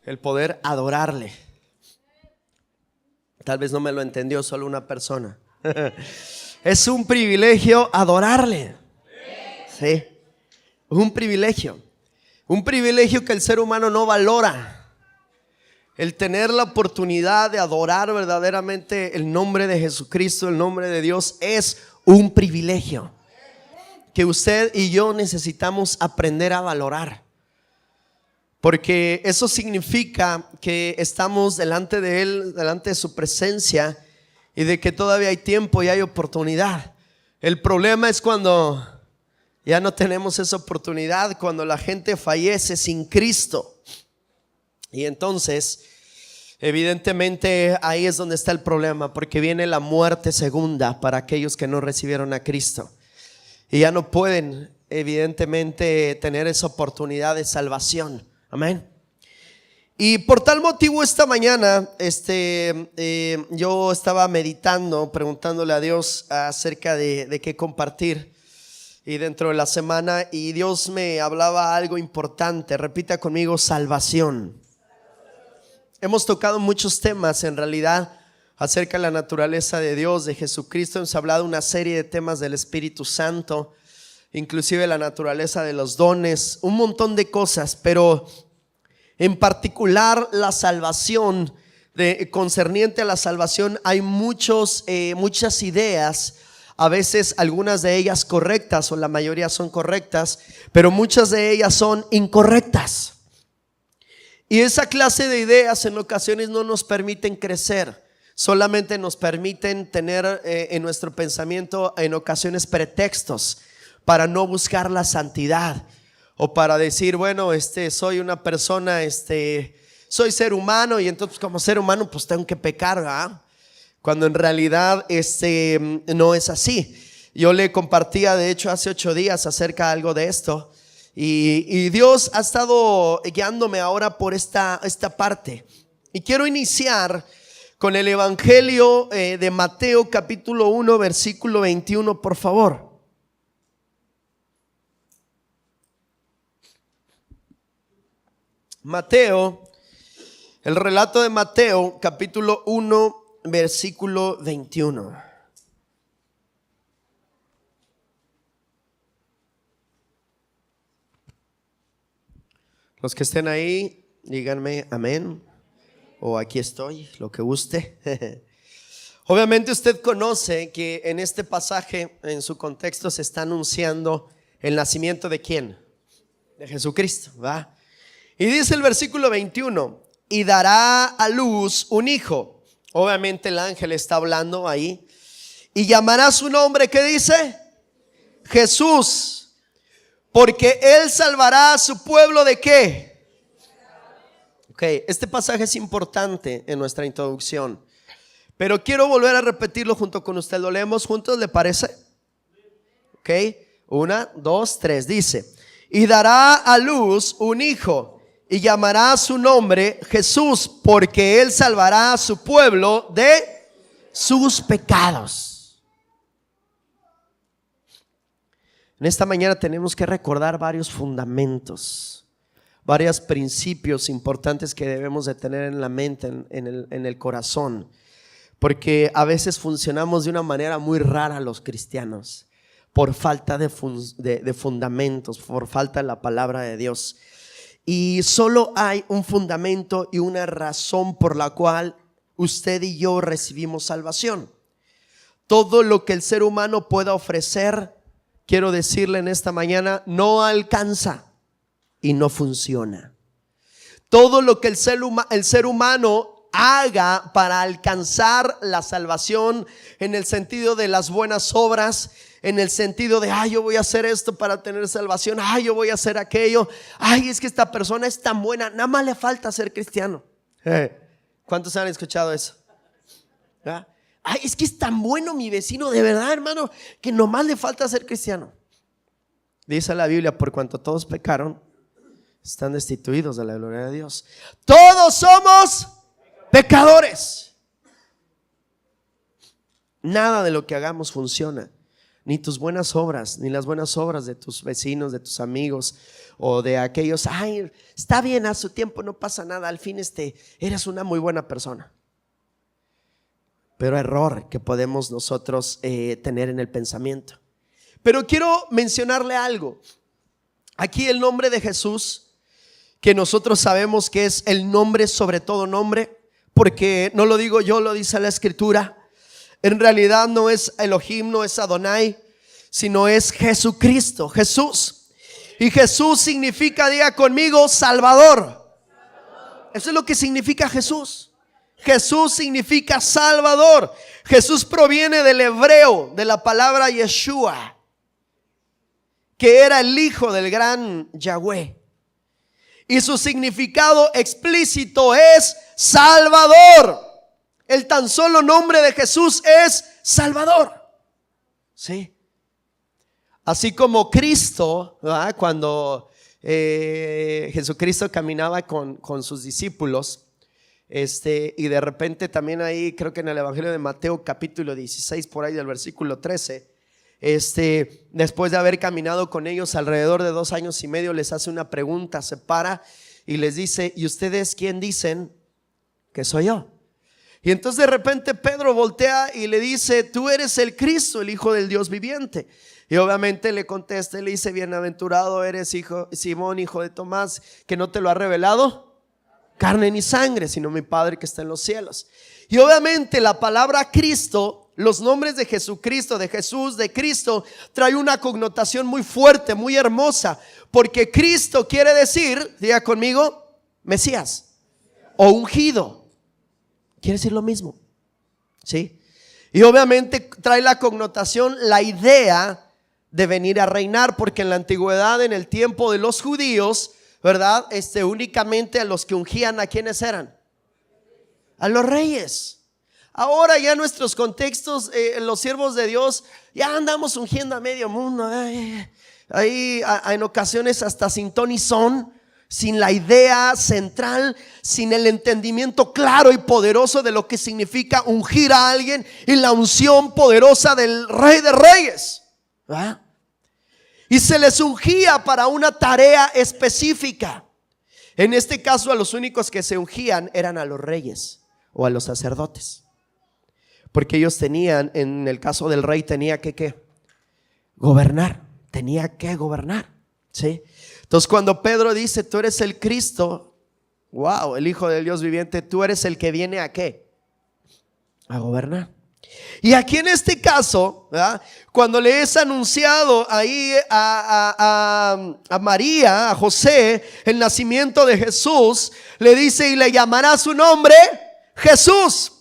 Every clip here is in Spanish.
el poder adorarle. Tal vez no me lo entendió solo una persona. Es un privilegio adorarle. Sí, un privilegio. Un privilegio que el ser humano no valora. El tener la oportunidad de adorar verdaderamente el nombre de Jesucristo, el nombre de Dios, es un privilegio que usted y yo necesitamos aprender a valorar. Porque eso significa que estamos delante de Él, delante de su presencia, y de que todavía hay tiempo y hay oportunidad. El problema es cuando ya no tenemos esa oportunidad, cuando la gente fallece sin Cristo. Y entonces, evidentemente, ahí es donde está el problema, porque viene la muerte segunda para aquellos que no recibieron a Cristo. Y ya no pueden, evidentemente, tener esa oportunidad de salvación. Amén. Y por tal motivo esta mañana yo estaba meditando, preguntándole a Dios acerca de qué compartir y dentro de la semana, y Dios me hablaba algo importante. Repita conmigo: salvación. Hemos tocado muchos temas en realidad acerca de la naturaleza de Dios, de Jesucristo. Hemos hablado una serie de temas del Espíritu Santo, inclusive la naturaleza de los dones, un montón de cosas, pero en particular la salvación, concerniente a la salvación, hay muchas ideas, a veces algunas de ellas correctas, o la mayoría son correctas, pero muchas de ellas son incorrectas. Y esa clase de ideas en ocasiones no nos permiten crecer, solamente nos permiten tener en nuestro pensamiento en ocasiones pretextos para no buscar la santidad, o para decir, bueno, soy una persona, soy ser humano, y entonces como ser humano pues tengo que pecar, ¿verdad? Cuando en realidad no es así. Yo le compartía de hecho hace 8 días acerca de algo de esto, y Dios ha estado guiándome ahora por esta parte. Y quiero iniciar con el Evangelio de Mateo capítulo 1 versículo 21, por favor. Mateo, el relato de Mateo capítulo 1 versículo 21. Los que estén ahí, díganme amén, o aquí estoy, lo que guste. Obviamente usted conoce que en este pasaje, en su contexto, se está anunciando el nacimiento de ¿quién? De Jesucristo, ¿va? Y dice el versículo 21: y dará a luz un hijo. Obviamente el ángel está hablando ahí. Y llamará su nombre, ¿qué dice? Jesús, porque él salvará a su pueblo ¿de qué? Ok, este pasaje es importante en nuestra introducción, pero quiero volver a repetirlo junto con usted. Lo leemos juntos, ¿le parece? Ok, 1, 2, 3. Dice: y dará a luz un hijo, y llamará su nombre Jesús, porque él salvará a su pueblo de sus pecados. En esta mañana tenemos que recordar varios fundamentos, varios principios importantes que debemos de tener en la mente, en el corazón, porque a veces funcionamos de una manera muy rara los cristianos, por falta de fundamentos, por falta de la palabra de Dios. Y solo hay un fundamento y una razón por la cual usted y yo recibimos salvación. Todo lo que el ser humano pueda ofrecer, quiero decirle en esta mañana, no alcanza y no funciona. Todo lo que el ser humano haga para alcanzar la salvación, en el sentido de las buenas obras, en el sentido de, yo voy a hacer esto para tener salvación, yo voy a hacer aquello, es que esta persona es tan buena, nada más le falta ser cristiano. ¿Cuántos han escuchado eso? Es que es tan bueno mi vecino, de verdad, hermano, que nomás le falta ser cristiano. Dice la Biblia: por cuanto todos pecaron, están destituidos de la gloria de Dios. Todos somos pecadores. Nada de lo que hagamos funciona. ni tus buenas obras, ni las buenas obras de tus vecinos, de tus amigos o de aquellos. Ay, está bien, a su tiempo, no pasa nada, al fin eres una muy buena persona. Pero error que podemos nosotros tener en el pensamiento. Pero quiero mencionarle algo. Aquí el nombre de Jesús, que nosotros sabemos que es el nombre sobre todo nombre, porque no lo digo yo, lo dice la Escritura. En realidad no es Elohim, no es Adonai, sino es Jesucristo, Jesús. Y Jesús significa, diga conmigo, Salvador. Eso es lo que significa Jesús. Jesús significa Salvador. Jesús proviene del hebreo, de la palabra Yeshua, que era el hijo del gran Yahweh. Y su significado explícito es Salvador. El tan solo nombre de Jesús es Salvador. Sí. Así como Cristo, ¿verdad? Cuando Jesucristo caminaba con sus discípulos, y de repente también ahí, creo que en el Evangelio de Mateo capítulo 16, por ahí del versículo 13, después de haber caminado con ellos alrededor de 2 años y medio, les hace una pregunta, se para y les dice: ¿y ustedes quién dicen que soy yo? Y entonces de repente Pedro voltea y le dice: tú eres el Cristo, el Hijo del Dios viviente. Y obviamente le contesta y le dice: bienaventurado eres, Simón, hijo de Tomás, que no te lo ha revelado carne ni sangre, sino mi Padre que está en los cielos. Y obviamente la palabra Cristo, los nombres de Jesucristo, de Jesús, de Cristo, trae una connotación muy fuerte, muy hermosa, porque Cristo quiere decir, diga conmigo, Mesías o ungido. Quiere decir lo mismo, ¿sí? Y obviamente trae la connotación, la idea de venir a reinar, porque en la antigüedad, en el tiempo de los judíos, ¿verdad? Únicamente a los que ungían, ¿a quiénes eran? A los reyes. Ahora ya en nuestros contextos, los siervos de Dios, ya andamos ungiendo a medio mundo. Ahí en ocasiones hasta sin ton y son, sin la idea central, sin el entendimiento claro y poderoso de lo que significa ungir a alguien y la unción poderosa del Rey de Reyes, ¿verdad? Y se les ungía para una tarea específica. En este caso, a los únicos que se ungían eran a los reyes o a los sacerdotes, porque ellos tenían, en el caso del rey, tenía que gobernar, tenía que gobernar, ¿sí? Entonces cuando Pedro dice: tú eres el Cristo, wow, el Hijo del Dios viviente, tú eres el que viene ¿a qué? A gobernar. Y aquí en este caso, ¿verdad? Cuando le es anunciado ahí a María, a José, el nacimiento de Jesús, le dice: y le llamará su nombre Jesús.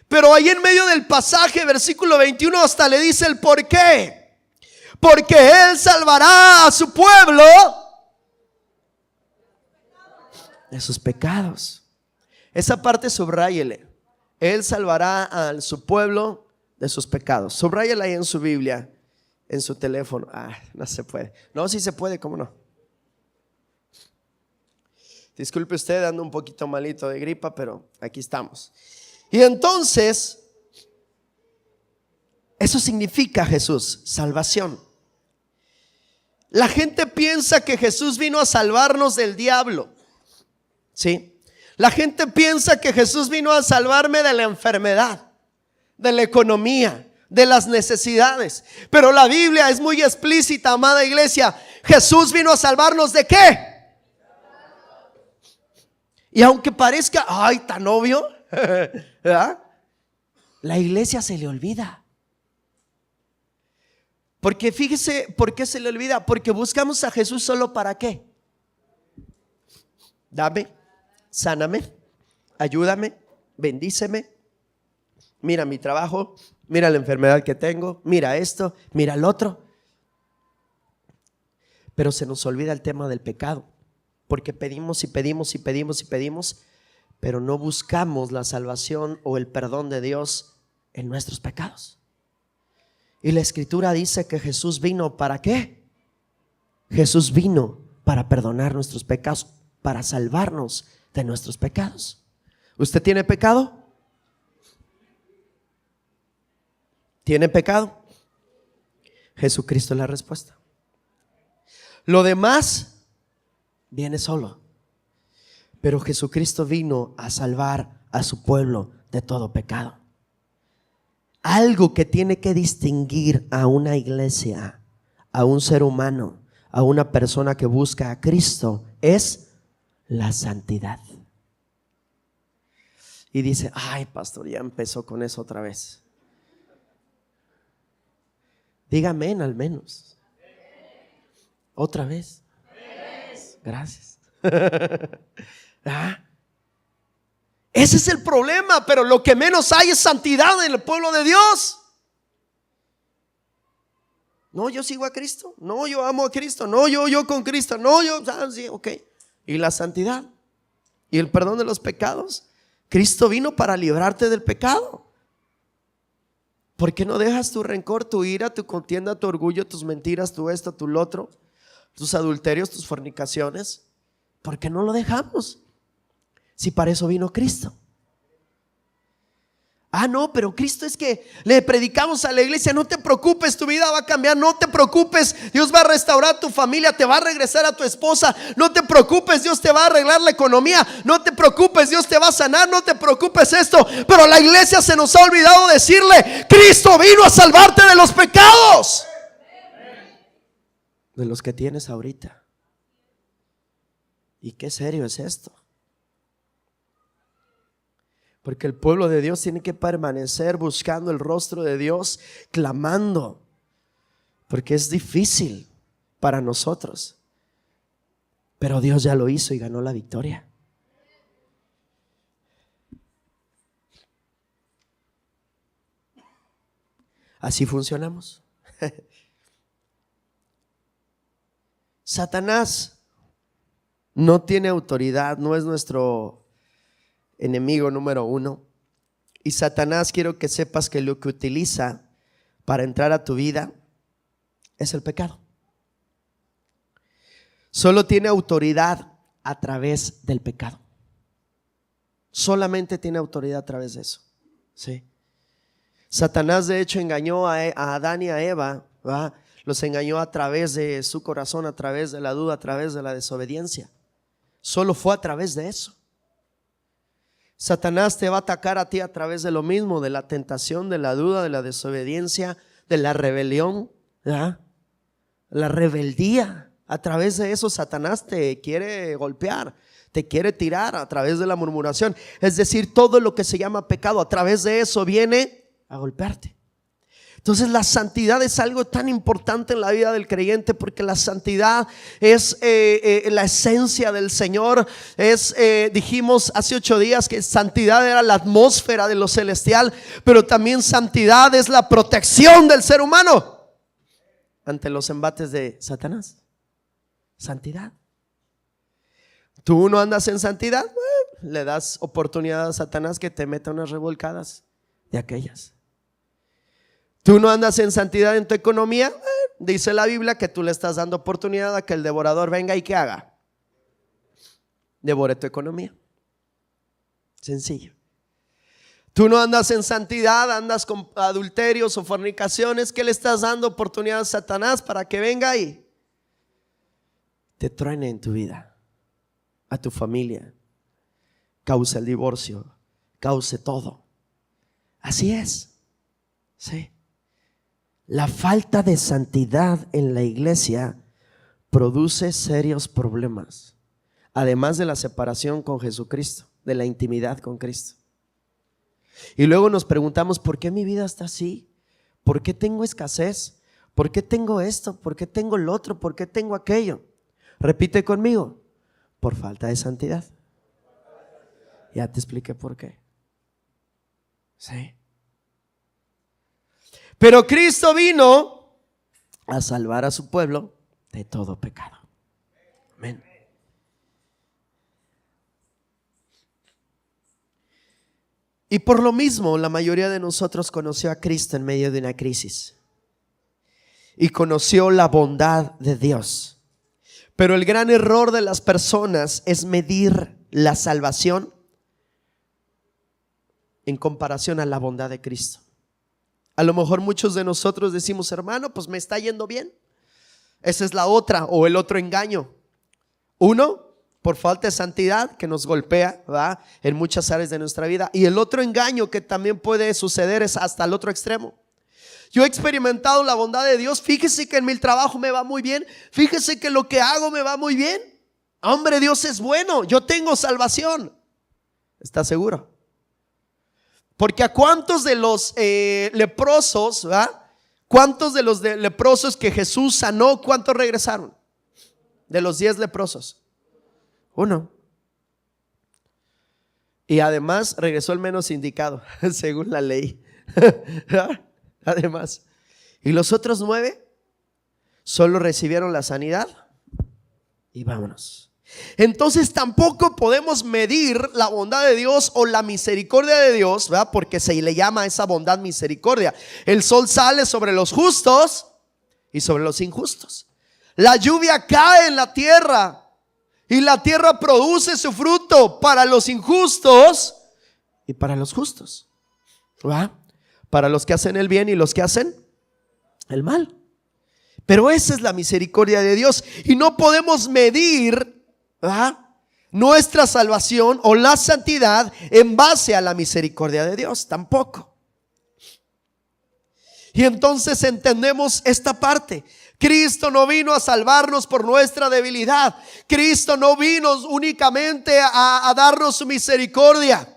Pero ahí en medio del pasaje, versículo 21, hasta le dice el por qué. Porque Él salvará a su pueblo de sus pecados. Esa parte subráyele. Él salvará a su pueblo de sus pecados. Subráyala ahí en su Biblia, en su teléfono. No se puede. No, sí se puede, ¿cómo no? Disculpe usted, ando un poquito malito de gripa, pero aquí estamos. Y entonces, eso significa Jesús, salvación. La gente piensa que Jesús vino a salvarnos del diablo, ¿sí? La gente piensa que Jesús vino a salvarme de la enfermedad, de la economía, de las necesidades. Pero la Biblia es muy explícita, amada iglesia. Jesús vino a salvarnos ¿de qué? Y aunque parezca, ay, tan obvio, ¿verdad? La iglesia se le olvida. Porque fíjese, ¿por qué se le olvida? Porque buscamos a Jesús solo para ¿qué? Dame, sáname, ayúdame, bendíceme. Mira mi trabajo, mira la enfermedad que tengo, mira esto, mira el otro. Pero se nos olvida el tema del pecado, porque pedimos y pedimos y pedimos y pedimos, pero no buscamos la salvación o el perdón de Dios en nuestros pecados. Y la Escritura dice que Jesús vino ¿para qué? Jesús vino para perdonar nuestros pecados, para salvarnos de nuestros pecados. ¿Usted tiene pecado? ¿Tiene pecado? Jesucristo es la respuesta. Lo demás viene solo. Pero Jesucristo vino a salvar a su pueblo de todo pecado. Algo que tiene que distinguir a una iglesia, a un ser humano, a una persona que busca a Cristo, es la santidad. Y dice: ay, pastor, ya empezó con eso otra vez. Dígame al menos. Otra vez. Gracias. ¿Ah? Ese es el problema, pero lo que menos hay es santidad en el pueblo de Dios. No, yo sigo a Cristo. No, yo amo a Cristo. No, yo con Cristo. No, yo, sí, ok. ¿Y la santidad? ¿Y el perdón de los pecados? Cristo vino para librarte del pecado. ¿Por qué no dejas tu rencor, tu ira, tu contienda, tu orgullo, tus mentiras, tu esto, tu lo otro, tus adulterios, tus fornicaciones? ¿Por qué no lo dejamos? Si para eso vino Cristo. Ah, no, pero Cristo es que le predicamos a la iglesia: no te preocupes, tu vida va a cambiar, no te preocupes, Dios va a restaurar tu familia, te va a regresar a tu esposa, no te preocupes, Dios te va a arreglar la economía, no te preocupes, Dios te va a sanar, no te preocupes esto. Pero la iglesia se nos ha olvidado decirle: Cristo vino a salvarte de los pecados, de los que tienes ahorita. ¿Y qué serio es esto? Porque el pueblo de Dios tiene que permanecer buscando el rostro de Dios, clamando, porque es difícil para nosotros, pero Dios ya lo hizo y ganó la victoria. Así funcionamos. Satanás no tiene autoridad, no es nuestro enemigo número uno. Y Satanás, quiero que sepas que lo que utiliza para entrar a tu vida es el pecado. Solo tiene autoridad a través del pecado. Solamente tiene autoridad a través de eso. Sí. Satanás de hecho engañó a Adán y a Eva, ¿verdad? Los engañó a través de su corazón, a través de la duda, a través de la desobediencia. Solo fue a través de eso. Satanás te va a atacar a ti a través de lo mismo, de la tentación, de la duda, de la desobediencia, de la rebelión, ¿verdad? La rebeldía. A través de eso Satanás te quiere golpear, te quiere tirar a través de la murmuración. Es decir, todo lo que se llama pecado, a través de eso viene a golpearte. Entonces la santidad es algo tan importante en la vida del creyente, porque la santidad es la esencia del Señor. Dijimos hace 8 días que santidad era la atmósfera de lo celestial, pero también santidad es la protección del ser humano ante los embates de Satanás. Santidad. Tú no andas en santidad, le das oportunidad a Satanás que te meta unas revolcadas de aquellas. Tú no andas en santidad en tu economía, dice la Biblia que tú le estás dando oportunidad a que el devorador venga y ¿qué haga? Devore tu economía. Sencillo. Tú no andas en santidad, andas con adulterios o fornicaciones. ¿Qué le estás dando oportunidad a Satanás para que venga y te truene en tu vida, a tu familia, cause el divorcio, cause todo? Así es. Sí. La falta de santidad en la iglesia produce serios problemas, además de la separación con Jesucristo, de la intimidad con Cristo. Y luego nos preguntamos: ¿por qué mi vida está así? ¿Por qué tengo escasez? ¿Por qué tengo esto? ¿Por qué tengo lo otro? ¿Por qué tengo aquello? Repite conmigo: por falta de santidad. Ya te expliqué por qué. Sí. Pero Cristo vino a salvar a su pueblo de todo pecado. Amén. Y por lo mismo, la mayoría de nosotros conoció a Cristo en medio de una crisis y conoció la bondad de Dios. Pero el gran error de las personas es medir la salvación en comparación a la bondad de Cristo. A lo mejor muchos de nosotros decimos, hermano, pues me está yendo bien. Esa es la otra o el otro engaño. Uno, por falta de santidad que nos golpea, ¿verdad?, en muchas áreas de nuestra vida. Y el otro engaño que también puede suceder es hasta el otro extremo. Yo he experimentado la bondad de Dios. Fíjese que en mi trabajo me va muy bien. Fíjese que lo que hago me va muy bien. Hombre, Dios es bueno. Yo tengo salvación. ¿Está seguro? Porque a cuántos de los leprosos, ¿verdad?, cuántos de los leprosos que Jesús sanó, ¿cuántos regresaron? De los 10 leprosos, 1. Y además regresó el menos indicado, según la ley. Además, y los otros 9 solo recibieron la sanidad y vámonos. Entonces tampoco podemos medir la bondad de Dios o la misericordia de Dios, ¿verdad?, porque se le llama a esa bondad misericordia. El sol sale sobre los justos y sobre los injustos. La lluvia cae en la tierra y la tierra produce su fruto para los injustos y para los justos, ¿verdad?, para los que hacen el bien y los que hacen el mal. Pero esa es la misericordia de Dios. Y no podemos medir, ¿verdad?, nuestra salvación o la santidad en base a la misericordia de Dios, tampoco. Y entonces entendemos esta parte. Cristo no vino a salvarnos por nuestra debilidad. Cristo no vino únicamente a darnos su misericordia.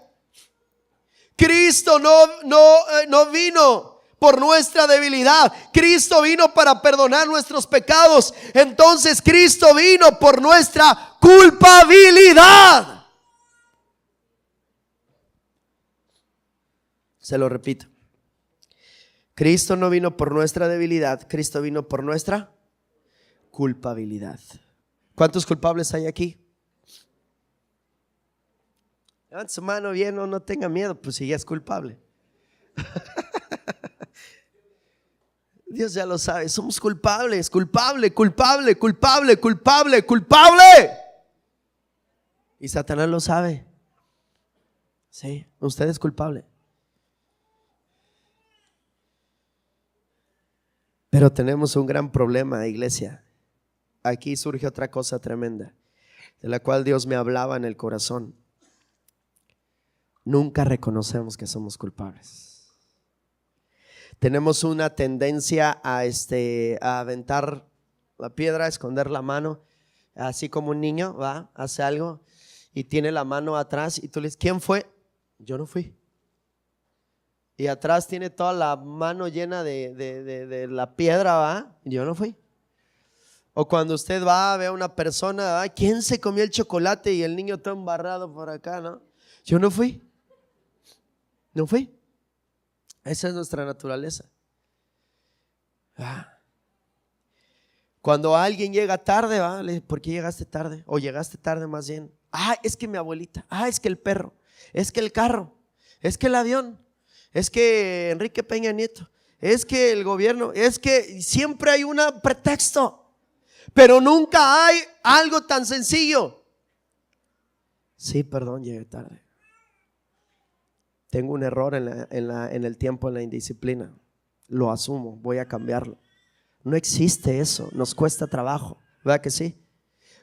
Cristo no vino por nuestra debilidad. Cristo vino para perdonar nuestros pecados. Entonces Cristo vino por nuestra culpabilidad. Se lo repito. Cristo no vino por nuestra debilidad. Cristo vino por nuestra culpabilidad. ¿Cuántos culpables hay aquí? Levante su mano bien, no tenga miedo, pues si ya es culpable. Dios ya lo sabe, somos culpables, culpable. Y Satanás lo sabe. Sí, usted es culpable. Pero tenemos un gran problema, iglesia. Aquí surge otra cosa tremenda, de la cual Dios me hablaba en el corazón. Nunca reconocemos que somos culpables. Tenemos una tendencia a aventar la piedra, a esconder la mano, así como un niño va, hace algo y tiene la mano atrás y tú le dices, ¿quién fue? Yo no fui. Y atrás tiene toda la mano llena de la piedra, va, yo no fui. O cuando usted va, ve a una persona, ¿va? ¿Quién se comió el chocolate y el niño todo embarrado por acá, no? Yo no fui. No fui. Esa es nuestra naturaleza. Cuando alguien llega tarde, ¿va? ¿Por qué llegaste tarde? O llegaste tarde más bien. Es que mi abuelita. Es que el perro. Es que el carro. Es que el avión. Es que Enrique Peña Nieto. Es que el gobierno. Es que siempre hay un pretexto. Pero nunca hay algo tan sencillo. Sí, perdón, llegué tarde. Tengo un error en el tiempo, en la indisciplina. Lo asumo, voy a cambiarlo. No existe eso, nos cuesta trabajo, ¿verdad que sí?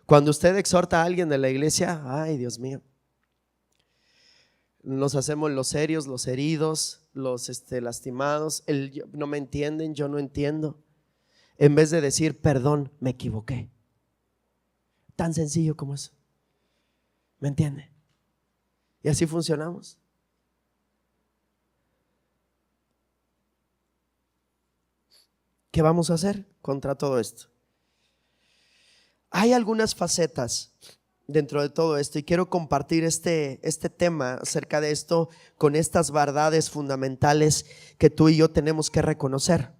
Cuando usted exhorta a alguien de la iglesia, ay Dios mío, nos hacemos los serios, los heridos, los lastimados. No me entienden, yo no entiendo. En vez de decir, perdón, me equivoqué. Tan sencillo como eso. ¿Me entiende? Y así funcionamos. ¿Qué vamos a hacer contra todo esto? Hay algunas facetas dentro de todo esto y quiero compartir este tema acerca de esto con estas verdades fundamentales que tú y yo tenemos que reconocer.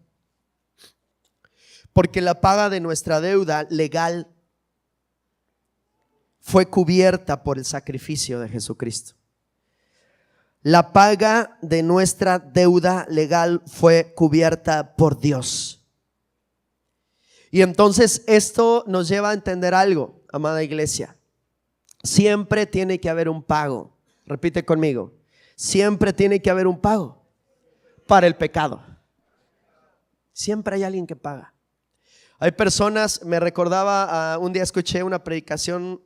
Porque la paga de nuestra deuda legal fue cubierta por el sacrificio de Jesucristo. La paga de nuestra deuda legal fue cubierta por Dios. Y entonces esto nos lleva a entender algo, amada iglesia. Siempre tiene que haber un pago. Repite conmigo. Siempre tiene que haber un pago para el pecado. Siempre hay alguien que paga. Hay personas, me recordaba, un día escuché una predicación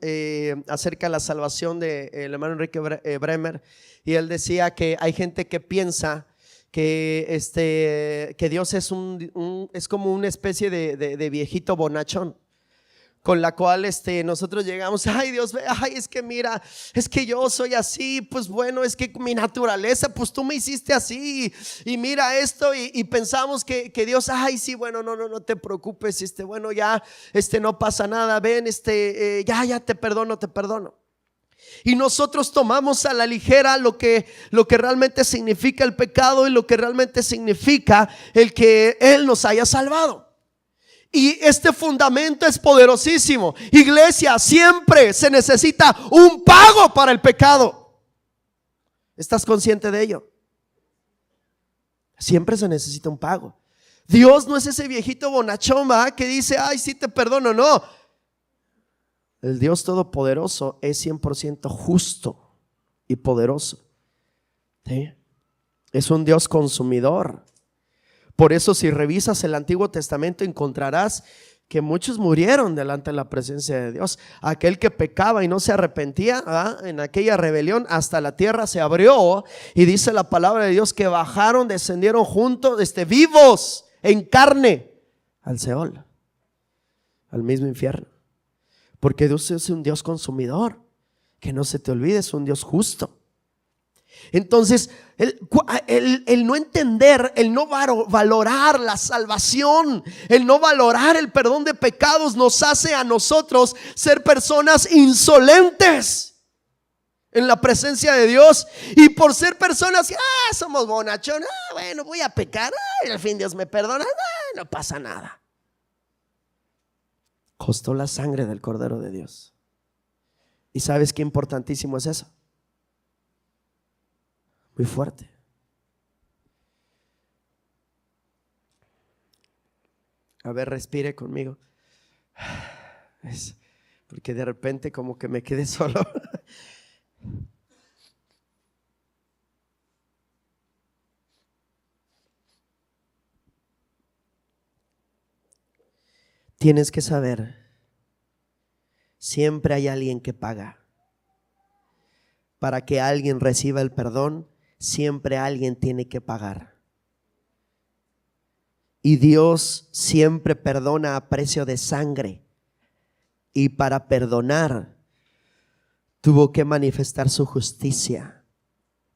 acerca de la salvación del hermano Enrique Bremer, y él decía que hay gente que piensa que Dios es es como una especie de viejito bonachón, con la cual nosotros llegamos, ay Dios, ay es que mira, es que yo soy así, pues bueno, es que mi naturaleza, pues tú me hiciste así, y mira esto, y pensamos que Dios, ay sí, bueno, no te preocupes, bueno ya, no pasa nada, ven, ya te perdono. Y nosotros tomamos a la ligera lo que realmente significa el pecado y lo que realmente significa el que Él nos haya salvado. Y este fundamento es poderosísimo. Iglesia, siempre se necesita un pago para el pecado. ¿Estás consciente de ello? Siempre se necesita un pago. Dios no es ese viejito bonachón, ¿verdad?, que dice, ay, sí te perdono. No. El Dios todopoderoso es 100% justo y poderoso. ¿Sí? Es un Dios consumidor. Por eso, si revisas el Antiguo Testamento, encontrarás que muchos murieron delante de la presencia de Dios. Aquel que pecaba y no se arrepentía, en aquella rebelión, hasta la tierra se abrió, y dice la palabra de Dios que bajaron, descendieron juntos, vivos en carne, al Seol, al mismo infierno. Porque Dios es un Dios consumidor, que no se te olvide, es un Dios justo. Entonces, el no entender, el no valorar la salvación, el no valorar el perdón de pecados, nos hace a nosotros ser personas insolentes en la presencia de Dios. Y por ser personas que somos bonachón, bueno, voy a pecar, al fin Dios me perdona, no pasa nada. Costó la sangre del Cordero de Dios. ¿Y sabes qué importantísimo es eso? Muy fuerte. A ver, respire conmigo. Es porque de repente como que me quedé solo. Tienes que saber, siempre hay alguien que paga. Para que alguien reciba el perdón, siempre alguien tiene que pagar. Y Dios siempre perdona a precio de sangre. Y para perdonar, tuvo que manifestar su justicia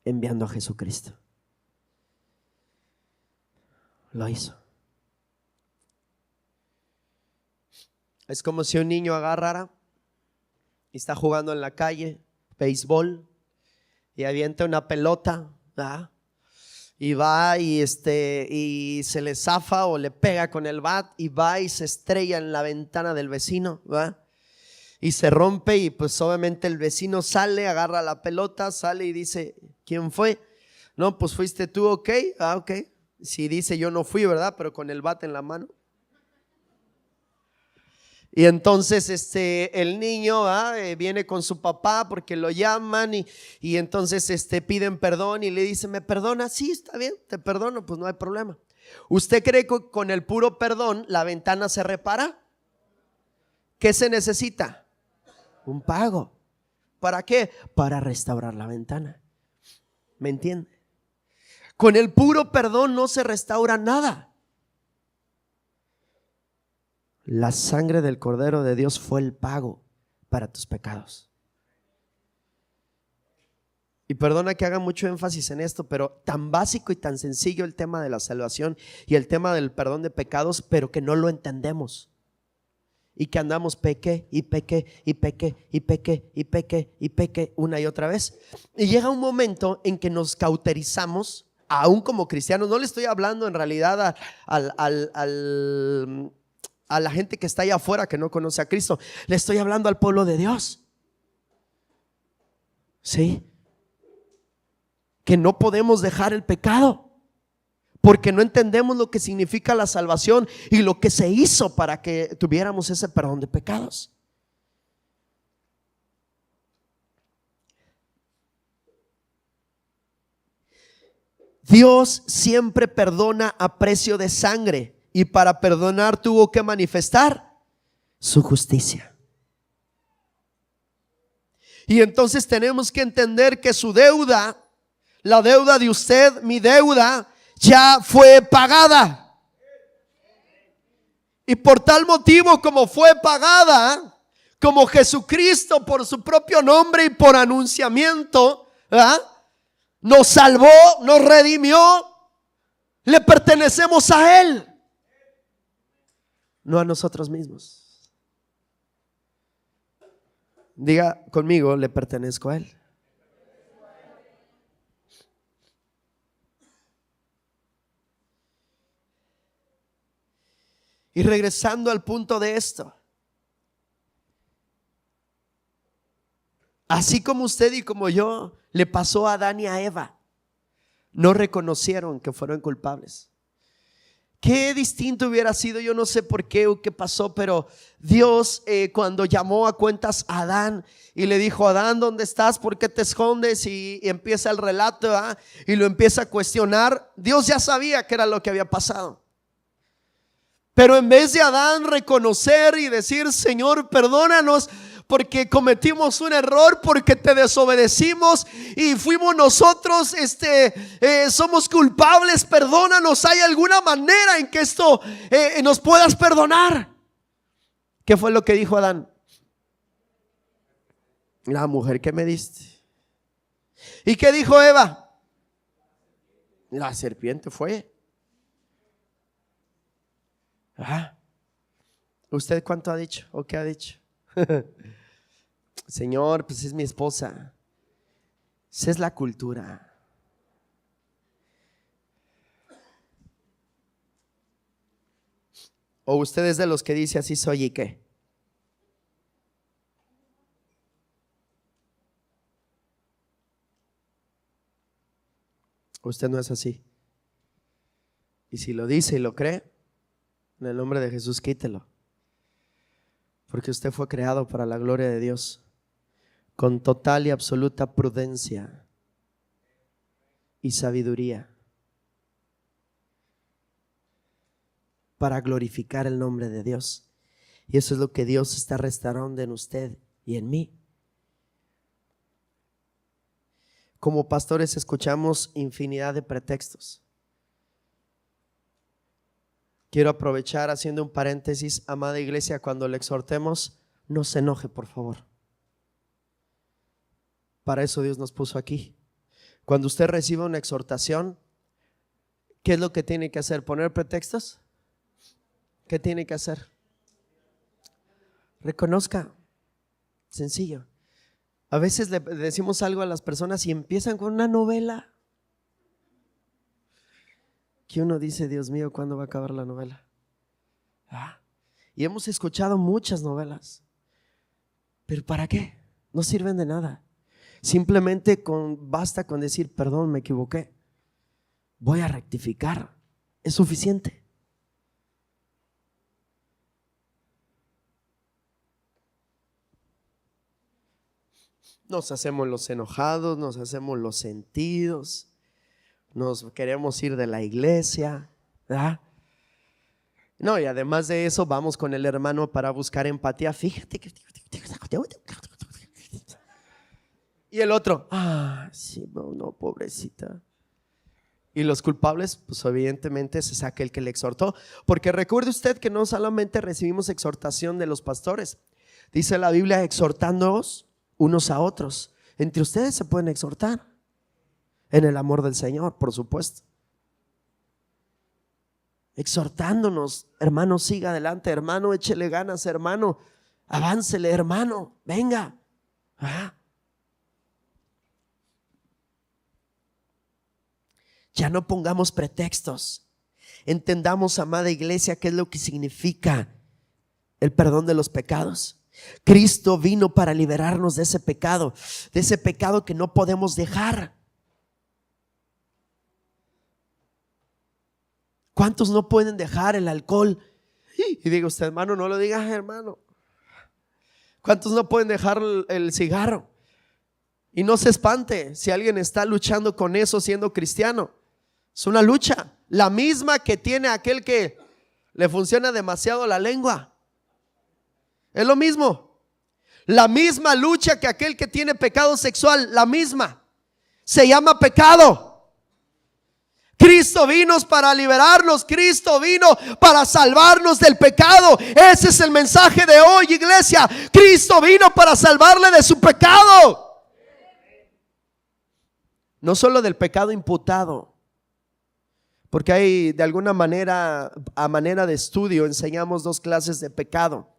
enviando a Jesucristo. Lo hizo. Es como si un niño agarrara y está jugando en la calle, béisbol, y avienta una pelota, ¿verdad? Y va y se le zafa o le pega con el bat, y va y se estrella en la ventana del vecino, ¿verdad? Y se rompe, y pues obviamente el vecino sale, agarra la pelota, sale y dice, ¿quién fue? No, pues fuiste tú, ok, ok. Si dice yo no fui, ¿verdad? Pero con el bat en la mano. Y entonces el niño viene con su papá porque lo llaman, y entonces piden perdón y le dicen, ¿me perdona? Sí, está bien, te perdono, pues no hay problema. ¿Usted cree que con el puro perdón la ventana se repara? ¿Qué se necesita? Un pago. ¿Para qué? Para restaurar la ventana. ¿Me entiende? Con el puro perdón no se restaura nada. La sangre del Cordero de Dios fue el pago para tus pecados. Y perdona que haga mucho énfasis en esto, pero tan básico y tan sencillo el tema de la salvación y el tema del perdón de pecados, pero que no lo entendemos. Y que andamos peque una y otra vez. Y llega un momento en que nos cauterizamos, aún como cristianos. No le estoy hablando en realidad a la gente que está allá afuera que no conoce a Cristo. Le estoy hablando al pueblo de Dios. Sí. Que no podemos dejar el pecado porque no entendemos lo que significa la salvación y lo que se hizo para que tuviéramos ese perdón de pecados. Dios siempre perdona a precio de sangre. y para perdonar tuvo que manifestar su justicia. Y entonces tenemos que entender que su deuda, la deuda de usted, mi deuda, ya fue pagada. Y por tal motivo, como fue pagada, como Jesucristo por su propio nombre y por anunciamiento, ¿verdad?, nos salvó, nos redimió, le pertenecemos a Él, no a nosotros mismos. Diga conmigo, le pertenezco a Él. Y regresando al punto de esto, así como usted y como yo, le pasó a Adán y a Eva, no reconocieron que fueron culpables. Qué distinto hubiera sido, yo no sé por qué o qué pasó, pero Dios cuando llamó a cuentas a Adán y le dijo: Adán, ¿dónde estás? ¿Por qué te escondes? Y empieza el relato, ¿verdad?, y lo empieza a cuestionar. Dios ya sabía qué era lo que había pasado. Pero en vez de Adán reconocer y decir: Señor, perdónanos porque cometimos un error, porque te desobedecimos y fuimos nosotros, somos culpables, perdónanos, ¿hay alguna manera en que esto nos puedas perdonar? ¿Qué fue lo que dijo Adán? La mujer que me diste. ¿Y qué dijo Eva? La serpiente fue. ¿Usted cuánto ha dicho o qué ha dicho? Señor, pues es mi esposa. Esa es la cultura. ¿O usted es de los que dice: así soy y qué? Usted no es así. Y si lo dice y lo cree, en el nombre de Jesús, quítelo. Porque usted fue creado para la gloria de Dios, con total y absoluta prudencia y sabiduría, para glorificar el nombre de Dios. Y eso es lo que Dios está restaurando en usted y en mí. Como pastores escuchamos infinidad de pretextos. Quiero aprovechar haciendo un paréntesis, amada iglesia, cuando le exhortemos, no se enoje, por favor. Para eso Dios nos puso aquí. Cuando usted reciba una exhortación, ¿qué es lo que tiene que hacer? ¿Poner pretextos? ¿Qué tiene que hacer? Reconozca. Sencillo. A veces le decimos algo a las personas y empiezan con una novela que uno dice: Dios mío, ¿cuándo va a acabar la novela? Y hemos escuchado muchas novelas, pero ¿para qué? No sirven de nada. Simplemente basta con decir: perdón, me equivoqué, voy a rectificar. Es suficiente. Nos hacemos los enojados, nos hacemos los sentidos, nos queremos ir de la iglesia, ¿verdad? No, y además de eso vamos con el hermano para buscar empatía. Fíjate que... Y el otro: sí, no, pobrecita. Y los culpables, pues evidentemente se saca el que le exhortó. Porque recuerde usted que no solamente recibimos exhortación de los pastores. Dice la Biblia: exhortándoos unos a otros. Entre ustedes se pueden exhortar en el amor del Señor, por supuesto. Exhortándonos: hermano, siga adelante, hermano, échele ganas, hermano, aváncele, hermano, venga. Ya no pongamos pretextos. Entendamos, amada iglesia, qué es lo que significa el perdón de los pecados. Cristo vino para liberarnos de ese pecado que no podemos dejar. ¿Cuántos no pueden dejar el alcohol? Y diga usted: hermano, no lo digas, hermano. ¿Cuántos no pueden dejar el cigarro? Y no se espante si alguien está luchando con eso siendo cristiano. Es una lucha, la misma que tiene aquel que Le funciona demasiado la lengua. Es lo mismo. La misma lucha que aquel que tiene pecado sexual, la misma. Se llama pecado. Cristo vino para liberarnos. Cristo vino para salvarnos del pecado. Ese es el mensaje de hoy, iglesia. Cristo vino para salvarle de su pecado. No solo del pecado imputado. Porque hay, de alguna manera, a manera de estudio, enseñamos dos clases de pecado.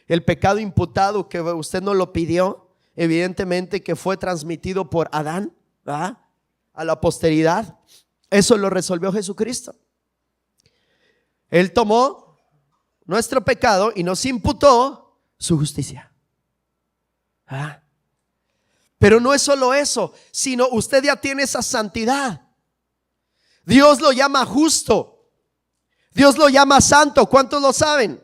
El pecado imputado, que usted no lo pidió, evidentemente que fue transmitido por Adán, ¿verdad?, a la posteridad. Eso lo resolvió Jesucristo. Él tomó nuestro pecado y nos imputó su justicia. ¿Ah? Pero no es solo eso, sino usted ya tiene esa santidad. Dios lo llama justo. Dios lo llama santo. ¿Cuántos lo saben?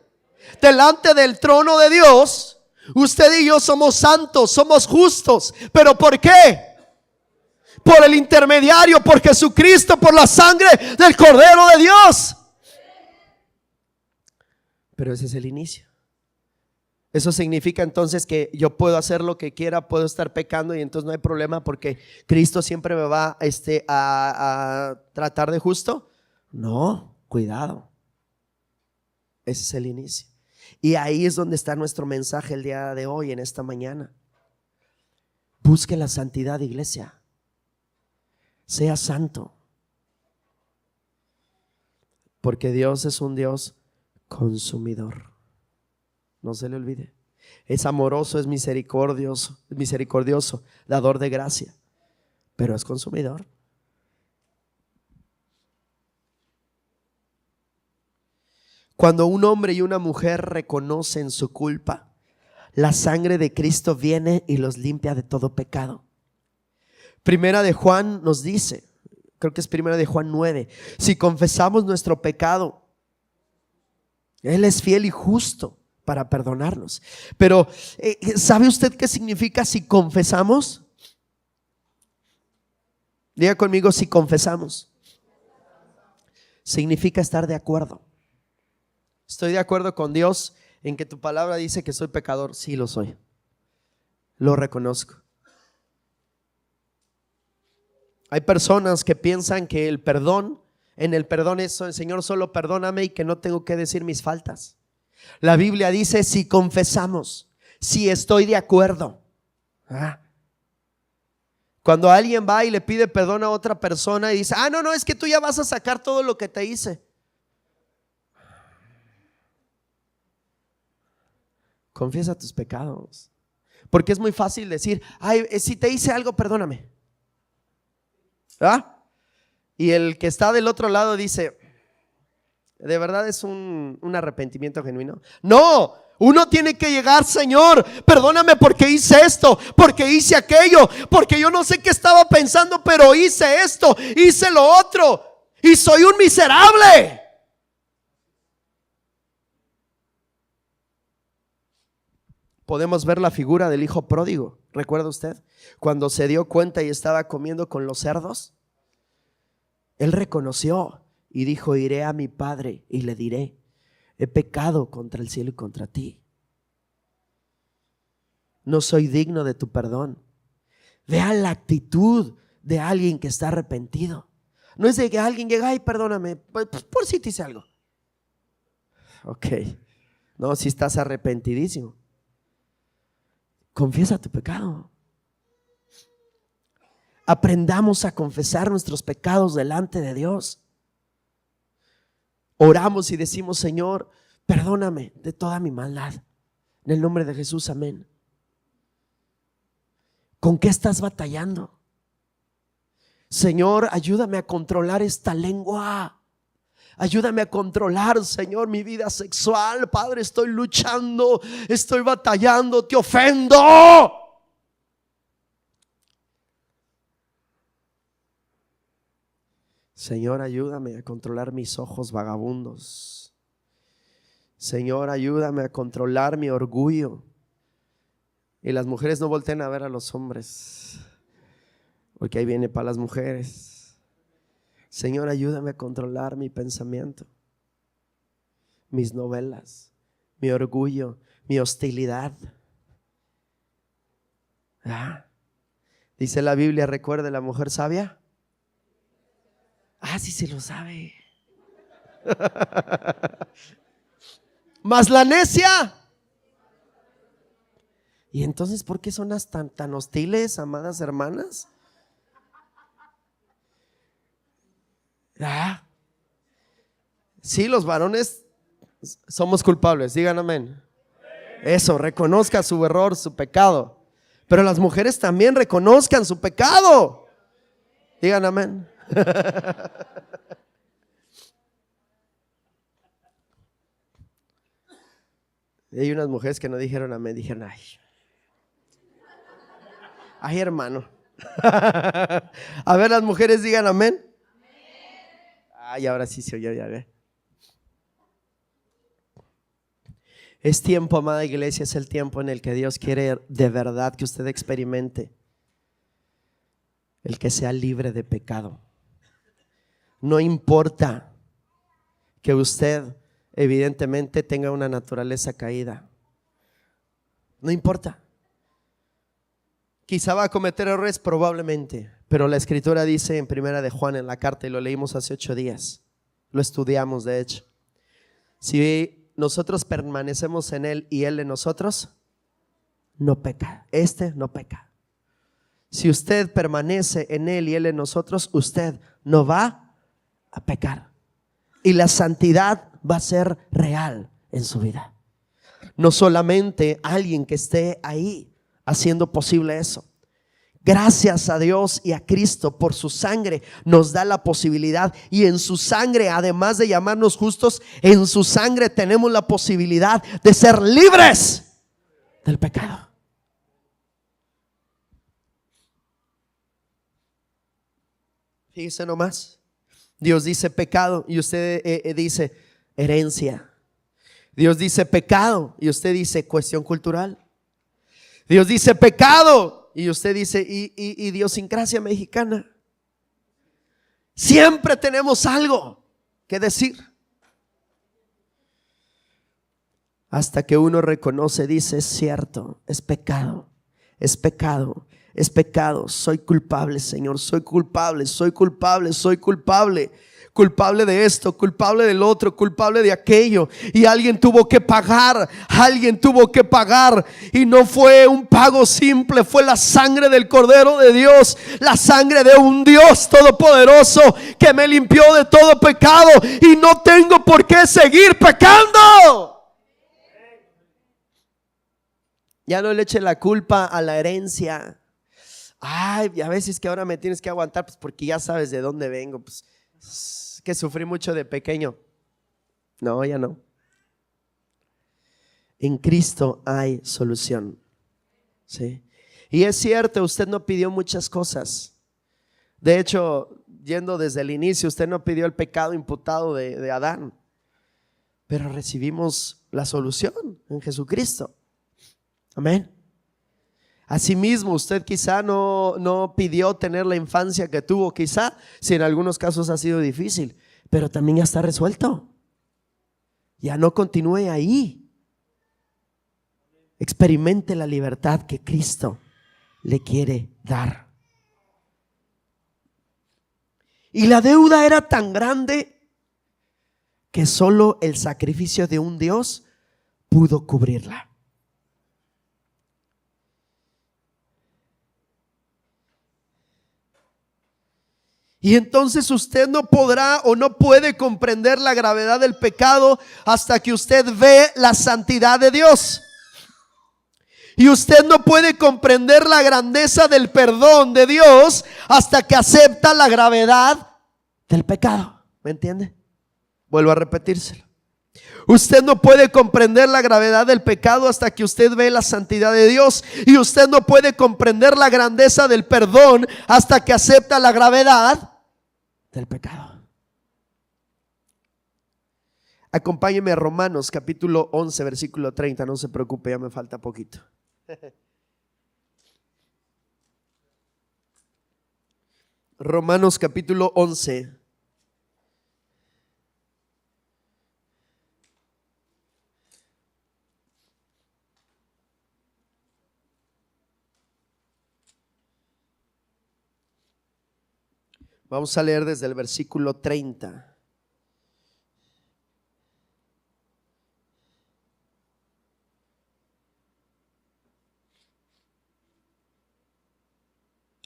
Delante del trono de Dios, usted y yo somos santos, somos justos. ¿Pero por qué? Por el intermediario, por Jesucristo, por la sangre del Cordero de Dios. Pero ese es el inicio. Eso significa entonces que yo puedo hacer lo que quiera, puedo estar pecando y entonces no hay problema porque Cristo siempre me va a tratar de justo. No, cuidado. Ese es el inicio. Y ahí es donde está nuestro mensaje el día de hoy, en esta mañana. Busque la santidad, iglesia. Sea santo. Porque Dios es un Dios consumidor. No se le olvide. Es amoroso, es misericordioso, dador de gracia, pero es consumidor. Cuando un hombre y una mujer reconocen su culpa, la sangre de Cristo viene y los limpia de todo pecado. Primera de Juan nos dice, creo que es Primera de Juan 9, si confesamos nuestro pecado, Él es fiel y justo para perdonarnos. Pero ¿sabe usted qué significa si confesamos? Diga conmigo, si confesamos. Significa estar de acuerdo. Estoy de acuerdo con Dios en que tu palabra dice que soy pecador. Sí, lo soy. Lo reconozco. Hay personas que piensan que el perdón, en el perdón es, Señor, solo perdóname y que no tengo que decir mis faltas. La Biblia dice si confesamos, si estoy de acuerdo. Cuando alguien va y le pide perdón a otra persona y dice, no, es que tú ya vas a sacar todo lo que te hice. Confiesa tus pecados. Porque es muy fácil decir, si te hice algo, perdóname. Y el que está del otro lado dice, ¿de verdad es un arrepentimiento genuino? No, uno tiene que llegar, Señor, perdóname porque hice esto, porque hice aquello, porque yo no sé qué estaba pensando, pero hice esto, hice lo otro y soy un miserable. Podemos ver la figura del hijo pródigo. ¿Recuerda usted? Cuando se dio cuenta y estaba comiendo con los cerdos, él reconoció y dijo, iré a mi padre y le diré, he pecado contra el cielo y contra ti. No soy digno de tu perdón. Vea la actitud de alguien que está arrepentido. No es de que alguien llega, perdóname, pues por si te hice algo. Ok, no, si estás arrepentidísimo. Confiesa tu pecado. Aprendamos a confesar nuestros pecados delante de Dios. Oramos y decimos, Señor, perdóname de toda mi maldad. En el nombre de Jesús, amén. ¿Con qué estás batallando? Señor, ayúdame a controlar esta lengua. Ayúdame a controlar, Señor, mi vida sexual. Padre, estoy luchando, estoy batallando, te ofendo. Señor, ayúdame a controlar mis ojos vagabundos. Señor, ayúdame a controlar mi orgullo. Y las mujeres no volteen a ver a los hombres, porque ahí viene para las mujeres. Señor, ayúdame a controlar mi pensamiento. mis novelas, mi orgullo, mi hostilidad. Dice la Biblia, recuerde la mujer sabia. Sí se lo sabe. Mas la necia. Y entonces, ¿por qué son tan hostiles, amadas hermanas? Sí, los varones somos culpables, digan amén. Eso, reconozca su error, su pecado. Pero las mujeres también reconozcan su pecado. Digan amén. Y hay unas mujeres que no dijeron amén, dijeron ay hermano. A ver, las mujeres digan amén. Ahora sí se oyó, ya ve. Es tiempo, amada iglesia, es el tiempo en el que Dios quiere de verdad que usted experimente el que sea libre de pecado. No importa que usted evidentemente tenga una naturaleza caída. No importa. Quizá va a cometer errores, probablemente, pero la escritura dice en primera de Juan, en la carta, y lo leímos hace 8 días, lo estudiamos de hecho, si nosotros permanecemos en Él y Él en nosotros, no peca, no peca. Si usted permanece en Él y Él en nosotros, usted no va a pecar, y la santidad va a ser real en su vida. No solamente alguien que esté ahí haciendo posible eso. Gracias a Dios y a Cristo por su sangre nos da la posibilidad, y en su sangre, además de llamarnos justos, en su sangre tenemos la posibilidad de ser libres del pecado. Fíjese nomás, Dios dice pecado y usted dice herencia. Dios dice pecado y usted dice cuestión cultural. Dios dice pecado y usted dice idiosincrasia mexicana. Siempre tenemos algo que decir. Hasta que uno reconoce, dice, es cierto, es pecado, es pecado, es pecado. Soy culpable, Señor, soy culpable, soy culpable, soy culpable. Culpable de esto, culpable del otro, culpable de aquello. Y alguien tuvo que pagar, y no fue un pago simple, fue la sangre del Cordero de Dios, la sangre de un Dios todopoderoso que me limpió de todo pecado, y no tengo por qué seguir pecando. Ya no le eche la culpa a la herencia. A veces que ahora me tienes que aguantar, pues porque ya sabes de dónde vengo, pues que sufrí mucho de pequeño. No, ya no. En Cristo hay solución. ¿Sí? Y es cierto, usted no pidió muchas cosas. De hecho, yendo desde el inicio, usted no pidió el pecado imputado de Adán, pero recibimos la solución en Jesucristo. Amén. Asimismo, usted quizá no pidió tener la infancia que tuvo, quizá, si en algunos casos ha sido difícil, pero también ya está resuelto. Ya no continúe ahí. Experimente la libertad que Cristo le quiere dar. Y la deuda era tan grande que solo el sacrificio de un Dios pudo cubrirla. Y entonces usted no podrá o no puede comprender la gravedad del pecado hasta que usted ve la santidad de Dios. Y usted no puede comprender la grandeza del perdón de Dios hasta que acepta la gravedad del pecado. ¿Me entiende? Vuelvo a repetírselo. Usted no puede comprender la gravedad del pecado hasta que usted ve la santidad de Dios. Y usted no puede comprender la grandeza del perdón hasta que acepta la gravedad del pecado. Acompáñeme a Romanos capítulo 11 versículo 30. No se preocupe, ya me falta poquito. Romanos capítulo 11 Vamos a leer desde el versículo 30.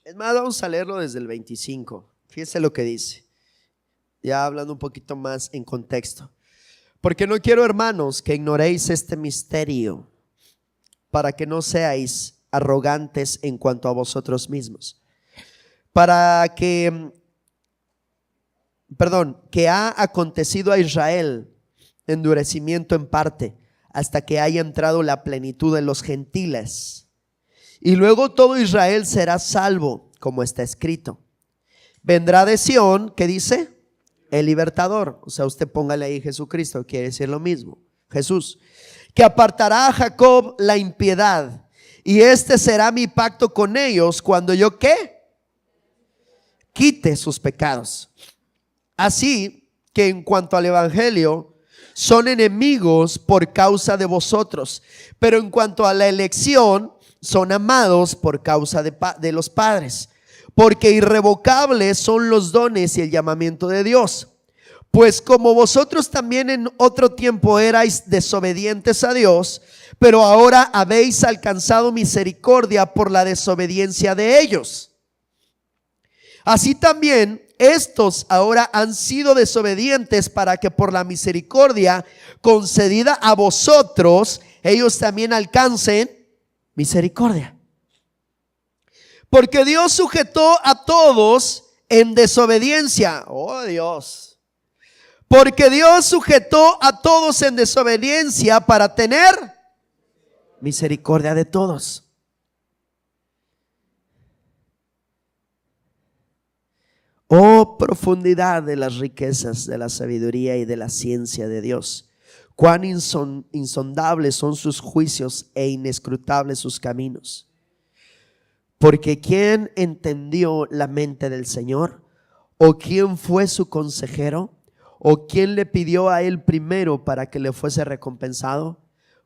Es más, vamos a leerlo desde el 25. Fíjense lo que dice. Ya hablando un poquito más en contexto. Porque no quiero, hermanos, que ignoréis este misterio, para que no seáis arrogantes en cuanto a vosotros mismos. Que ha acontecido a Israel endurecimiento en parte, hasta que haya entrado la plenitud de los gentiles. Y luego todo Israel será salvo, como está escrito. Vendrá de Sión, ¿qué dice? El libertador. O sea, usted póngale ahí Jesucristo, quiere decir lo mismo. Jesús, que apartará a Jacob la impiedad, y este será mi pacto con ellos cuando yo, ¿qué? Quite sus pecados. Así que en cuanto al evangelio, son enemigos por causa de vosotros, pero en cuanto a la elección, son amados por causa de los padres, porque irrevocables son los dones y el llamamiento de Dios. Pues como vosotros también en otro tiempo erais desobedientes a Dios, pero ahora habéis alcanzado misericordia por la desobediencia de ellos, así también estos ahora han sido desobedientes, para que por la misericordia concedida a vosotros, ellos también alcancen misericordia. Porque Dios sujetó a todos en desobediencia. Oh Dios. Porque Dios sujetó a todos en desobediencia para tener misericordia de todos. Oh profundidad de las riquezas de la sabiduría y de la ciencia de Dios. Cuán insondables son sus juicios e inescrutables sus caminos. Porque ¿quién entendió la mente del Señor? ¿O quién fue su consejero? ¿O quién le pidió a él primero para que le fuese recompensado?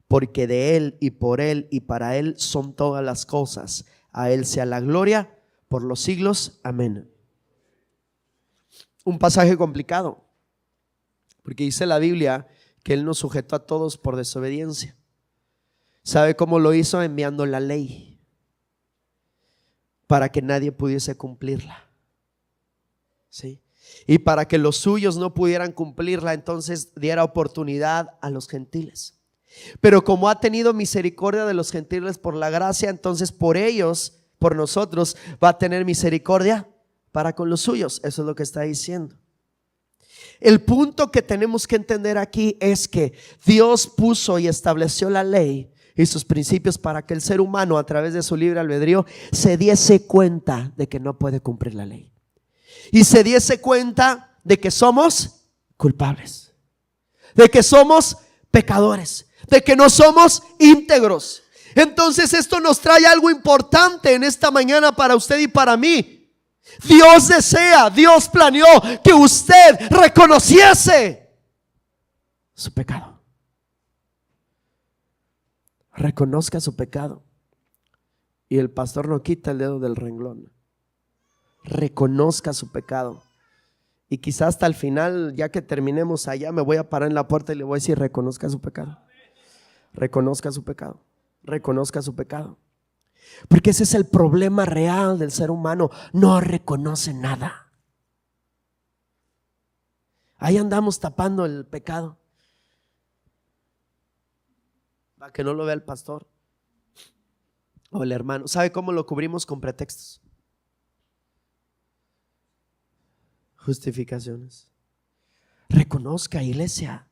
Porque de él y por él y para él son todas las cosas. A él sea la gloria por los siglos. Amén. Un pasaje complicado, porque dice la Biblia que Él nos sujetó a todos por desobediencia. ¿Sabe cómo lo hizo? Enviando la ley para que nadie pudiese cumplirla. ¿Sí? Y para que los suyos no pudieran cumplirla, entonces diera oportunidad a los gentiles. Pero como ha tenido misericordia de los gentiles por la gracia, entonces por ellos, por nosotros, va a tener misericordia para con los suyos. Eso es lo que está diciendo. El punto que tenemos que entender aquí es que Dios puso y estableció la ley y sus principios para que el ser humano, a través de su libre albedrío, se diese cuenta de que no puede cumplir la ley y se diese cuenta de que somos culpables, de que somos pecadores, de que no somos íntegros. Entonces esto nos trae algo importante en esta mañana para usted y para mí. Dios desea, Dios planeó que usted reconociese su pecado. Reconozca su pecado. Y el pastor no quita el dedo del renglón. Reconozca su pecado. Y quizás hasta el final, ya que terminemos allá, me voy a parar en la puerta y le voy a decir: reconozca su pecado. Reconozca su pecado. Reconozca su pecado. Porque ese es el problema real del ser humano. No reconoce nada. Ahí andamos tapando el pecado para que no lo vea el pastor o el hermano. ¿Sabe cómo lo cubrimos? Con pretextos, justificaciones. Reconozca, iglesia,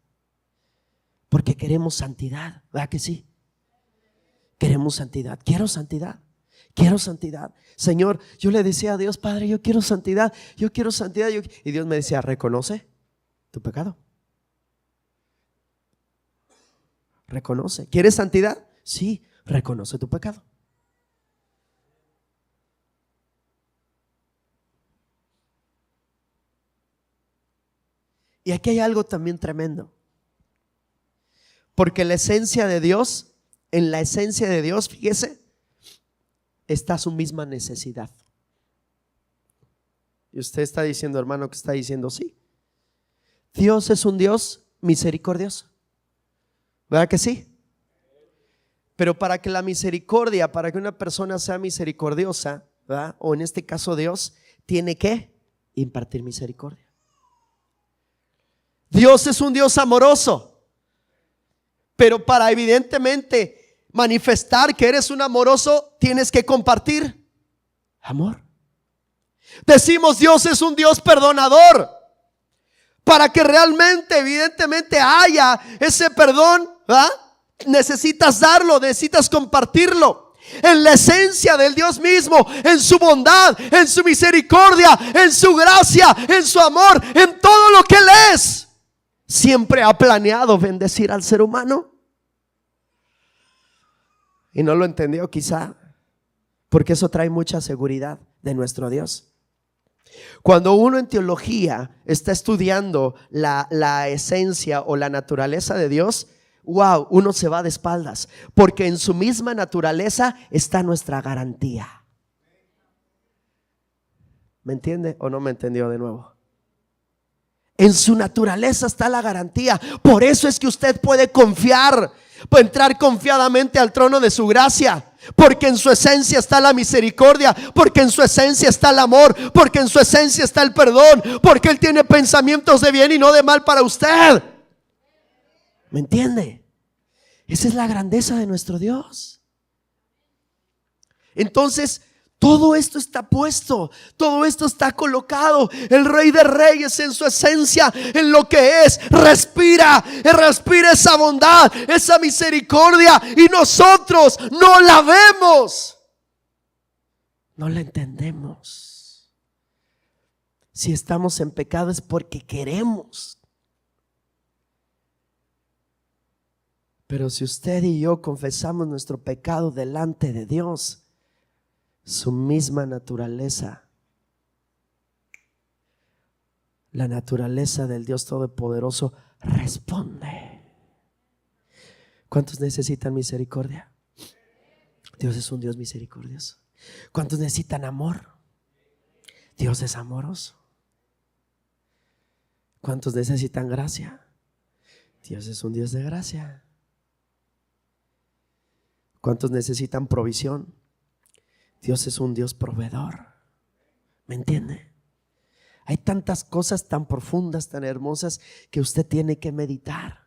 porque queremos santidad. ¿Verdad que sí? Queremos santidad. Quiero santidad. Quiero santidad. Señor, yo le decía a Dios: Padre, yo quiero santidad. Yo quiero santidad. Y Dios me decía: reconoce tu pecado. Reconoce. ¿Quieres santidad? Sí, reconoce tu pecado. Y aquí hay algo también tremendo. Porque la esencia de Dios, en la esencia de Dios, fíjese, está su misma necesidad. Y usted está diciendo, hermano, que está diciendo sí. Dios es un Dios misericordioso. ¿Verdad que sí? Pero para que la misericordia, para que una persona sea misericordiosa, ¿verdad? O en este caso Dios, tiene que impartir misericordia. Dios es un Dios amoroso, pero para evidentemente manifestar que eres un amoroso, tienes que compartir amor. Decimos Dios es un Dios perdonador. Para que realmente, evidentemente haya ese perdón, ¿verdad? Necesitas darlo, necesitas compartirlo. En la esencia del Dios mismo, en su bondad, en su misericordia, en su gracia, en su amor, en todo lo que Él es, siempre ha planeado bendecir al ser humano. Y no lo entendió quizá, porque eso trae mucha seguridad de nuestro Dios. Cuando uno en teología está estudiando la esencia o la naturaleza de Dios, wow, uno se va de espaldas, porque en su misma naturaleza está nuestra garantía. ¿Me entiende o no me entendió de nuevo? En su naturaleza está la garantía. Por eso es que usted puede confiar, puede entrar confiadamente al trono de su gracia. Porque en su esencia está la misericordia, porque en su esencia está el amor, porque en su esencia está el perdón, porque Él tiene pensamientos de bien y no de mal para usted. ¿Me entiende? Esa es la grandeza de nuestro Dios. Entonces, todo esto está puesto, todo esto está colocado. El Rey de Reyes en su esencia, en lo que es, respira esa bondad, esa misericordia, y nosotros no la vemos, no la entendemos. Si estamos en pecado es porque queremos. Pero si usted y yo confesamos nuestro pecado delante de Dios, su misma naturaleza, la naturaleza del Dios Todopoderoso, responde. ¿Cuántos necesitan misericordia? Dios es un Dios misericordioso. ¿Cuántos necesitan amor? Dios es amoroso. ¿Cuántos necesitan gracia? Dios es un Dios de gracia. ¿Cuántos necesitan provisión? Dios es un Dios proveedor. ¿Me entiende? Hay tantas cosas tan profundas, tan hermosas, que usted tiene que meditar.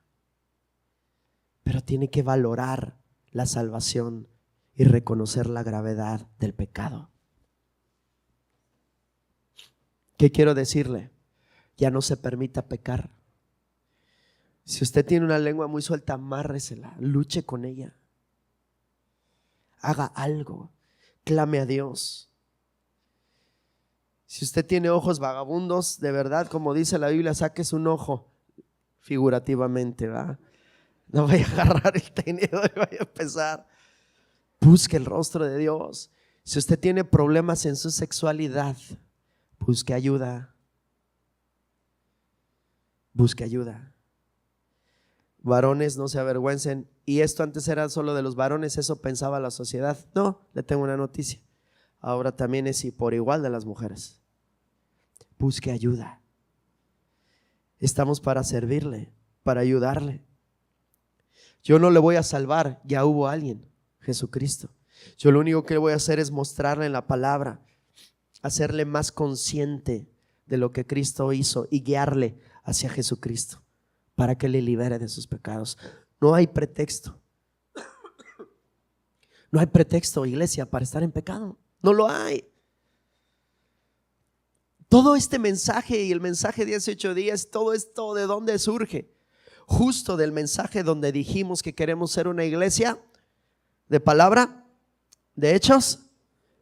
Pero tiene que valorar la salvación y reconocer la gravedad del pecado. ¿Qué quiero decirle? Ya no se permita pecar. Si usted tiene una lengua muy suelta, amárresela, luche con ella. Haga algo. Clame a Dios. Si usted tiene ojos vagabundos, de verdad, como dice la Biblia, saques un ojo, figurativamente, ¿va? No vaya a agarrar el tenedor y vaya a empezar. Busque el rostro de Dios. Si usted tiene problemas en su sexualidad, busque ayuda. Busque ayuda. Varones, no se avergüencen. Y esto antes era solo de los varones, eso pensaba la sociedad. No, le tengo una noticia. Ahora también es y por igual de las mujeres. Busque ayuda. Estamos para servirle, para ayudarle. Yo no le voy a salvar, ya hubo alguien, Jesucristo. Yo lo único que voy a hacer es mostrarle en la palabra, hacerle más consciente de lo que Cristo hizo y guiarle hacia Jesucristo para que le libere de sus pecados. No hay pretexto. No hay pretexto, iglesia, para estar en pecado. No lo hay. Todo este mensaje y el mensaje de 18 días, todo esto, ¿de dónde surge? Justo del mensaje donde dijimos que queremos ser una iglesia de palabra, de hechos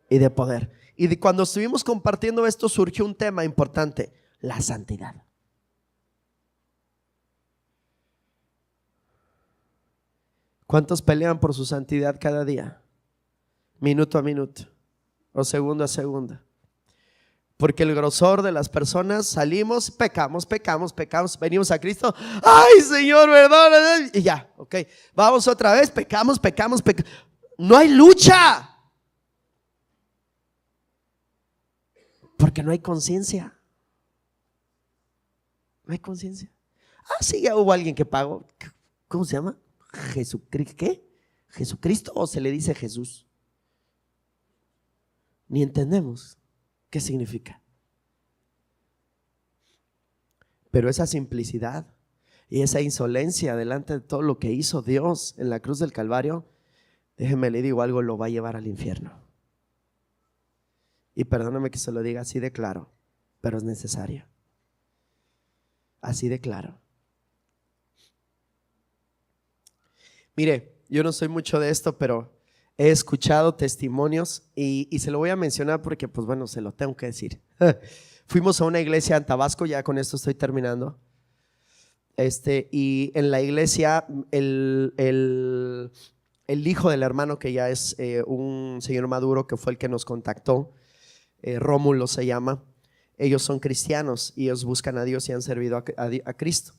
y de poder. Y cuando estuvimos compartiendo esto, surgió un tema importante: la santidad. ¿Cuántos pelean por su santidad cada día? Minuto a minuto o segundo a segundo. Porque el grosor de las personas salimos, pecamos, venimos a Cristo. Ay, Señor, perdón. Y ya, ok. Vamos otra vez, pecamos. No hay lucha. Porque no hay conciencia. No hay conciencia. Sí, ya hubo alguien que pagó. ¿Cómo se llama? Jesucristo. ¿Qué? ¿Jesucristo o se le dice Jesús? Ni entendemos qué significa. Pero esa simplicidad y esa insolencia delante de todo lo que hizo Dios en la cruz del Calvario, déjeme le digo algo, lo va a llevar al infierno. Y perdóname que se lo diga así de claro, pero es necesario. Así de claro. Mire, yo no soy mucho de esto, pero he escuchado testimonios y se lo voy a mencionar porque, pues bueno, se lo tengo que decir. Fuimos a una iglesia en Tabasco, ya con esto estoy terminando. Y en la iglesia, el hijo del hermano, que ya es un señor maduro, que fue el que nos contactó, Rómulo se llama. Ellos son cristianos y ellos buscan a Dios y han servido a Cristo.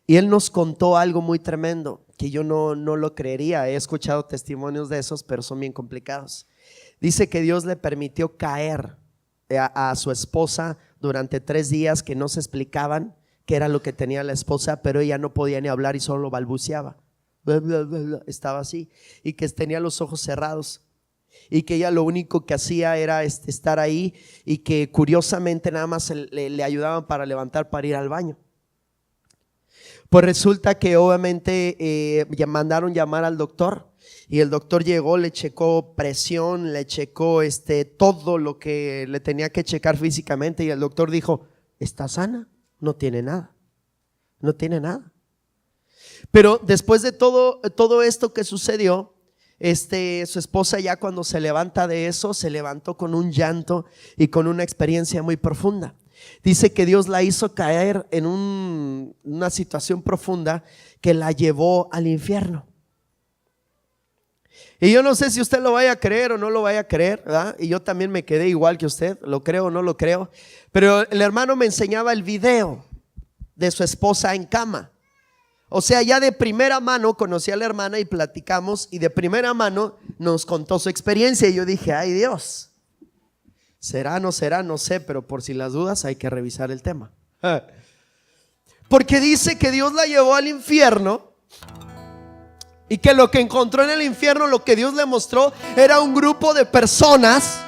Y él nos contó algo muy tremendo que yo no lo creería. He escuchado testimonios de esos, pero son bien complicados. Dice que Dios le permitió caer a su esposa durante 3 días que no se explicaban qué era lo que tenía la esposa, pero ella no podía ni hablar y solo balbuceaba. Estaba así, y que tenía los ojos cerrados, y que ella lo único que hacía era estar ahí, y que curiosamente nada más le ayudaban para levantar para ir al baño. Pues resulta que obviamente mandaron llamar al doctor, y el doctor llegó, le checó presión, le checó todo lo que le tenía que checar físicamente, y el doctor dijo: está sana, no tiene nada, no tiene nada. Pero después de todo esto que sucedió, su esposa, ya cuando se levanta de eso, se levantó con un llanto y con una experiencia muy profunda. Dice que Dios la hizo caer en una situación profunda que la llevó al infierno. Y yo no sé si usted lo vaya a creer o no lo vaya a creer, ¿verdad? Y yo también me quedé igual que usted, lo creo o no lo creo. Pero el hermano me enseñaba el video de su esposa en cama. O sea, ya de primera mano conocí a la hermana y platicamos, y de primera mano nos contó su experiencia. Y yo dije: ay Dios, ¿será, no será? No sé, pero por si las dudas hay que revisar el tema. Porque dice que Dios la llevó al infierno, y que lo que encontró en el infierno, lo que Dios le mostró, era un grupo de personas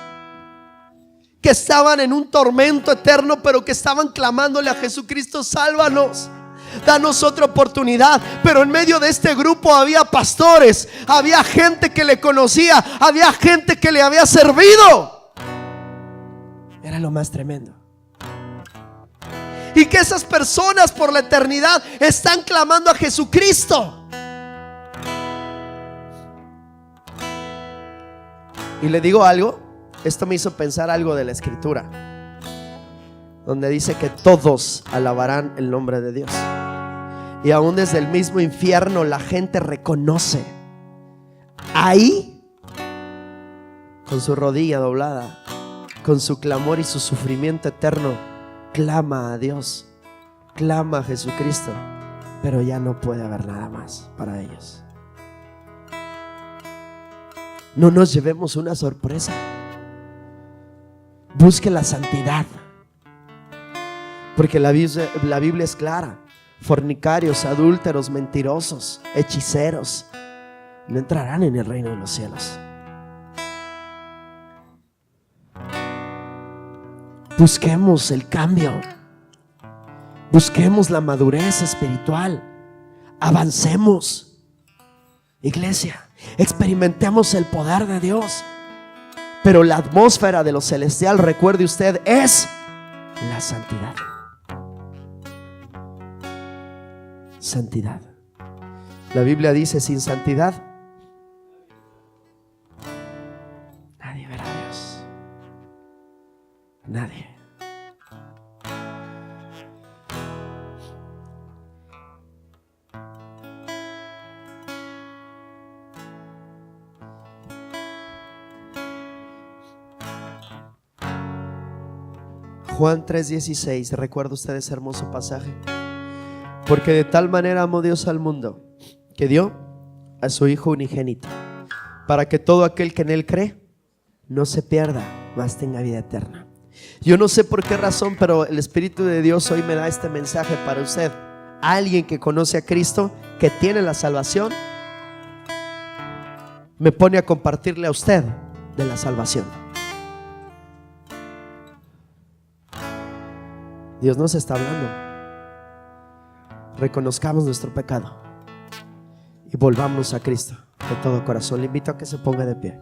que estaban en un tormento eterno, pero que estaban clamándole a Jesucristo: sálvanos, danos otra oportunidad. Pero en medio de este grupo había pastores, había gente que le conocía, había gente que le había servido. Era lo más tremendo. Y que esas personas por la eternidad están clamando a Jesucristo. Y le digo algo, esto me hizo pensar algo de la escritura, donde dice que todos alabarán el nombre de Dios. Y aún desde el mismo infierno la gente reconoce. Ahí, con su rodilla doblada, con su clamor y su sufrimiento eterno, clama a Dios, clama a Jesucristo. Pero ya no puede haber nada más para ellos. No nos llevemos una sorpresa. Busque la santidad, porque la Biblia es clara: fornicarios, adúlteros, mentirosos, hechiceros no entrarán en el reino de los cielos. Busquemos el cambio, busquemos la madurez espiritual, avancemos, iglesia, experimentemos el poder de Dios. Pero la atmósfera de lo celestial, recuerde usted, es la santidad. Santidad. La Biblia dice: sin santidad nadie verá a Dios. Nadie. Juan 3:16, ¿recuerda usted ese hermoso pasaje? Porque de tal manera amó Dios al mundo, que dio a su Hijo unigénito, para que todo aquel que en Él cree no se pierda, mas tenga vida eterna. Yo no sé por qué razón, pero el Espíritu de Dios hoy me da este mensaje para usted. Alguien que conoce a Cristo, que tiene la salvación, me pone a compartirle a usted de la salvación. Dios nos está hablando. Reconozcamos nuestro pecado y volvámonos a Cristo de todo corazón. Le invito a que se ponga de pie.